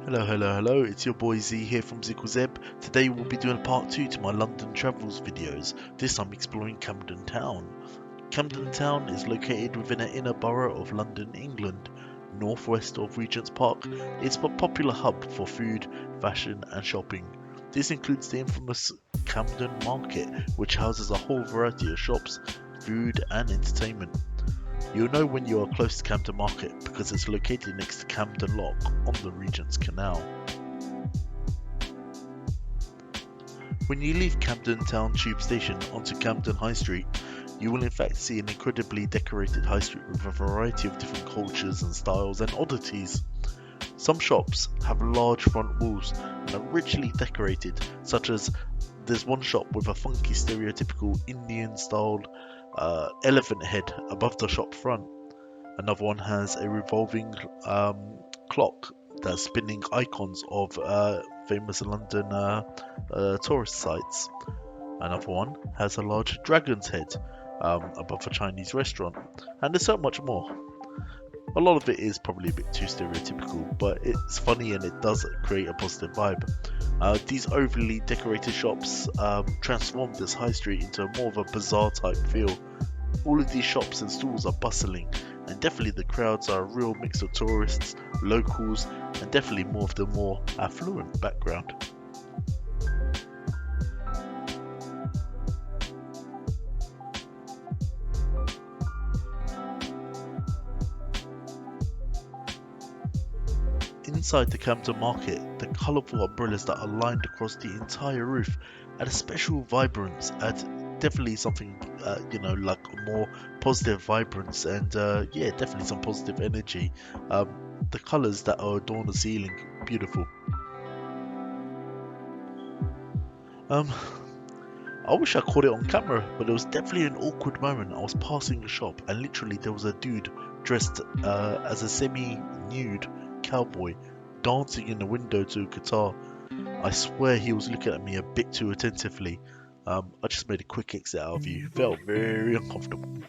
Hello, it's your boy Z here from Zickle Zeb. Today we'll be doing part 2 to my London travels videos, this time exploring Camden Town. Camden Town is located within an inner borough of London, England, northwest of Regent's Park. It's a popular hub for food, fashion and shopping. This includes the infamous Camden Market, which houses a whole variety of shops, food and entertainment. You'll know when you are close to Camden Market because it's located next to Camden Lock on the Regent's Canal. When you leave Camden Town Tube Station onto Camden High Street, you will in fact see an incredibly decorated high street with a variety of different cultures and styles and oddities. Some shops have large front walls and are richly decorated, such as there's one shop with a funky stereotypical Indian styled elephant head above the shop front. Another one has a revolving clock that's spinning icons of famous London tourist sites. Another one has a large dragon's head above a Chinese restaurant, and there's so much more. A lot of it is probably a bit too stereotypical, but it's funny and it does create a positive vibe. These overly decorated shops transform this high street into more of a bazaar type feel. All of these shops and stalls are bustling, and definitely the crowds are a real mix of tourists, locals, and definitely more of the more affluent background. Inside the Camden Market, the colourful umbrellas that are lined across the entire roof add a special vibrance, add definitely something, like more positive vibrance and yeah, definitely some positive energy. The colours that are adorn the ceiling, beautiful. Um, I wish I caught it on camera, but it was definitely an awkward moment. I was passing a shop and literally there was a dude dressed as a semi-nude cowboy dancing in the window to a guitar. I swear he was looking at me a bit too attentively. I just made a quick exit out of view. Felt very uncomfortable.